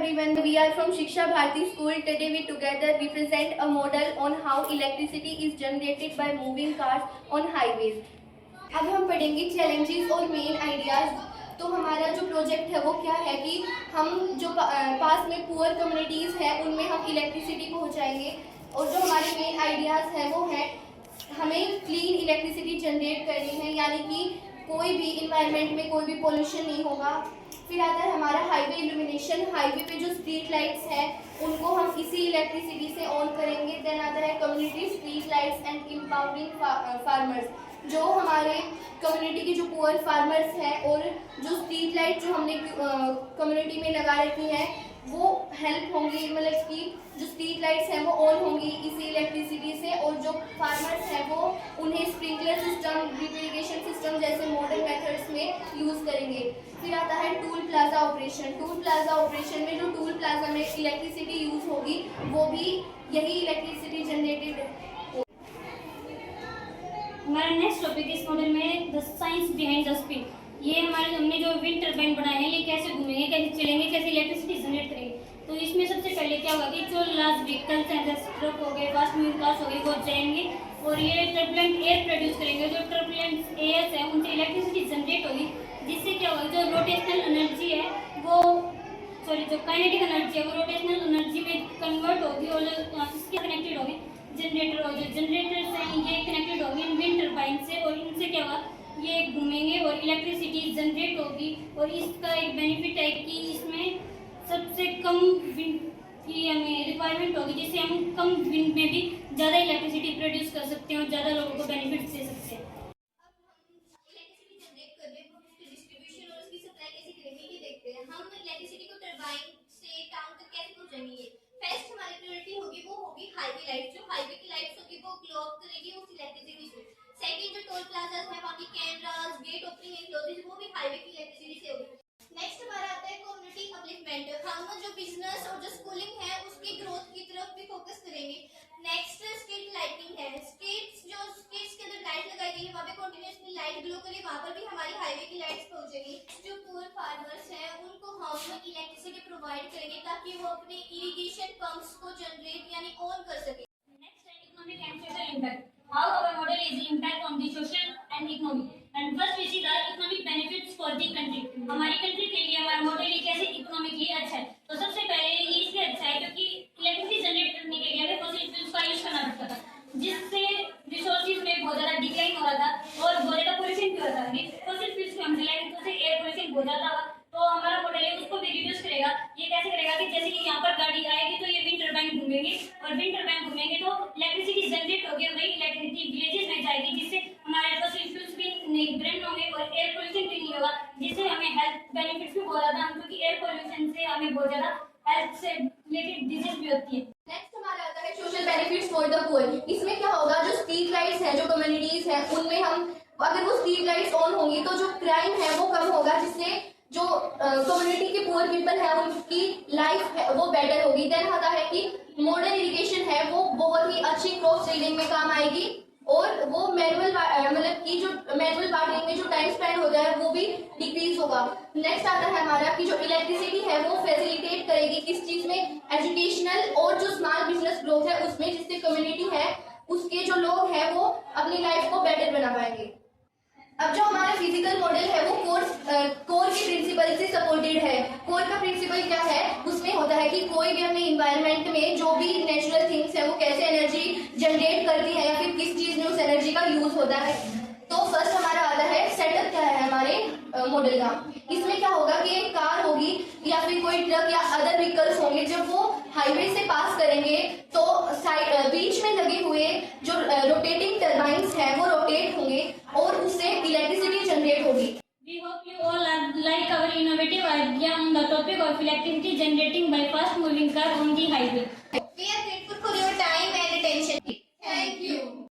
everyone. We are from Shiksha Bharati School. Today we together we present a model on how electricity is generated by moving cars on highways. अब हम पढ़ेंगे challenges और main ideas. तो हमारा जो project है वो क्या है कि हम जो पास में पुअर कम्युनिटीज़ हैं उनमें हम इलेक्ट्रिसिटी पहुंचाएंगे और जो हमारे मेन आइडियाज़ हैं वो है हमें क्लीन इलेक्ट्रिसिटी जनरेट करनी है, यानी कि कोई भी इन्वायरमेंट में कोई भी पोल्यूशन नहीं होगा। फिर आता है हमारा हाईवे इल्यूमिनेशन। हाईवे पे जो स्ट्रीट लाइट्स हैं उनको हम इसी इलेक्ट्रिसिटी से ऑन करेंगे। देन आता है community street lights and empowering farmers. जो हमारे कम्युनिटी के जो पुअर फार्मर्स हैं और जो स्ट्रीट लाइट जो हमने कम्युनिटी में लगा रखी हैं वो हेल्प होंगी, मतलब कि जो स्ट्रीट लाइट्स हैं वो ऑन होंगी इसी इलेक्ट्रिसिटी से। और जो फार्मर्स हैं वो उन्हें sprinkler system, drip irrigation system जैसे मॉडर्न मेथड्स में यूज़ करेंगे। फिर आता है toll plaza operation. Toll plaza operation में जो टूल प्लाजा में इलेक्ट्रिसिटी यूज़ होगी वो भी यही इलेक्ट्रिसिटी जनरेटेड है। हमारा नेक्स्ट टॉपिक इस मॉडल में the science behind the speed. ये हमारे हमने जो विंड टर्बाइन बनाए हैं ये कैसे घूमेंगे, कैसे चलेंगे, कैसे इलेक्ट्रिसिटी जनरेट करेंगे। तो इसमें सबसे पहले क्या होगा कि जो लार्ज व्हीकल्स हैं जैसे ट्रक हो गए, फास्ट मूविंग कार्स हो गई, वो जाएंगे और ये टर्बुलेंट एयर प्रोड्यूस करेंगे। जो टर्बुलेंट एयर है उनसे इलेक्ट्रिसिटी जनरेट होगी, जिससे क्या होगा जो रोटेशनल एनर्जी है वो जो काइनेटिक एनर्जी है वो रोटेशनल एनर्जी में कन्वर्ट होगी और इसके कनेक्टेड होगी जनरेटर हो। जो जनरेटर से ये कनेक्टेड होगी विंड टर्बाइन से और इनसे क्या होगा ये घूमेंगे और इलेक्ट्रिसिटी जनरेट होगी। और इसका एक बेनिफिट है कि इसमें सबसे कम विंड की हमें रिक्वायरमेंट होगी, जिससे हम कम विंड में भी ज़्यादा इलेक्ट्रिसिटी प्रोड्यूस कर सकते हैं और ज़्यादा लोगों को बेनिफिट दे सकते हैं। हम इलेक्ट्रिसिटी को टरबाइन से टाउन तक कैसे पहुंचाएंगे। फर्स्ट हमारी प्रायोरिटी होगी वो होगी हाईवे लाइट। जो हाईवे की लाइट्स होगी वो ग्लो अप करेगी उस इलेक्ट्रिसिटी से। सेकंड जो टोल प्लाजास है वहाँ की cameras, gate opening and closing वो भी हाईवे की इलेक्ट्रिसिटी से होगी। नेक्स्ट हमारा आता है कम्युनिटी अपलिफ्टमेंट। हम जो बिजनेस और जो स्कूलिंग है उसकी ग्रोथ की तरफ भी फोकस करेंगे। नेक्स्ट स्ट्रीट लाइटिंग है। स्ट्रीट्स के अंदर लाइट लगाई गई है वहाँ पे कंटिन्यूसली लाइट ग्लो करेगी, वहाँ पर भी हमारी हाईवे की लाइट्स पहुंचेगी। जो पुअर फार्मर्स हैं उनको हम इलेक्ट्रिसिटी प्रोवाइड करेंगे ताकि वो अपने इरिगेशन पंप्स को जनरेट यानी ऑन कर सके। नेक्स्ट है economic and social impact. How our model is impact on the social and economic. And first we see the economic benefits for the country. हमारी कंट्री के लिए हमारा मॉडल ये कैसे इकोनॉमिकली अच्छा है। तो सबसे पहले ये इसलिए अच्छा है क्योंकि इलेक्ट्रिसिटी जनरेट करने के लिए हमें फॉसिल फ्यूल्स का यूज करना पड़ता था, जिससे रिसोर्सेज में बहुत ज़्यादा डिक्लाइन हो रहा था और बहुत ज़्यादा पोल्यूशन भी हो रहा था। फॉसिल फ्यूल्स को हम जलाएंगे तो उससे एयर पोल्यूशन बहुत ज़्यादा हुआ। तो हमारा मॉडल है उसको भी रिड्यूस करेगा। ये कैसे करेगा कि जैसे कि यहाँ पर गाड़ी आएगी तो ये विंड टर्बाइन घूमेंगे और विंड टर्बाइन घूमेंगे तो इलेक्ट्रिसिटी जनरेट होगी और वही इलेक्ट्रिसिटी विलेजेस में जाएगी, जिससे हमारे फॉसिल फ्यूल्स भी नहीं ब्रेन होंगे और एयर पोल्यूशन भी नहीं होगा, जिससे हमें हेल्थ बेनिफिट्स भी बहुत ज़्यादा, क्योंकि एयर पोल्यूशन से हमें बहुत ज़्यादा हेल्थ से रिलेटेड डिजीज भी होती है। नेक्स्ट हमारा आता है social benefits for the poor. इसमें क्या होगा जो स्ट्रीट लाइट्स हैं जो कम्युनिटीज हैं उनमें हम अगर वो स्ट्रीट लाइट्स ऑन होंगी तो जो क्राइम है वो कम होगा, जिससे जो कम्युनिटी के पुअर पीपल है उनकी लाइफ है वो बेटर होगी। देन आता है कि मॉडर्न इरिगेशन है वो बहुत ही अच्छी क्रॉप सीडिंग में काम आएगी और वो मैनुअल मतलब कि जो मैनुअल वाटरिंग में जो टाइम स्पेंड होता है वो भी डिक्रीज होगा। नेक्स्ट आता है हमारा कि जो इलेक्ट्रिसिटी है वो फैसिलिटेट करेगी किस चीज में, एजुकेशनल और जो स्मॉल बिजनेस ग्रोथ है उसमें, जिससे कम्युनिटी है उसके जो लोग हैं वो अपनी लाइफ को बेटर बना पाएंगे। अब जो हमारा फिजिकल मॉडल है वो कोर के प्रिंसिपल से सपोर्टेड है। कोर का प्रिंसिपल क्या है, उसमें होता है कि कोई भी अपने इन्वायरमेंट में जो भी नेचुरल थिंग्स है वो कैसे एनर्जी जनरेट करती है या फिर किस चीज में उस एनर्जी का यूज होता है। तो फर्स्ट हमारा आता है सेटअप क्या है हमारे मॉडल का। इसमें क्या होगा कि एक कार होगी या फिर कोई ट्रक या अदर व्हीकल्स होंगे, जब वो हाईवे से पास करेंगे तो बीच में लगे हुए जो रोटेटिंग टर्बाइन्स हैं वो रोटेट होंगे और उससे इलेक्ट्रिसिटी जनरेट होगी। We hope you all like our innovative idea on the topic of electricity generating by fast moving car on the highway.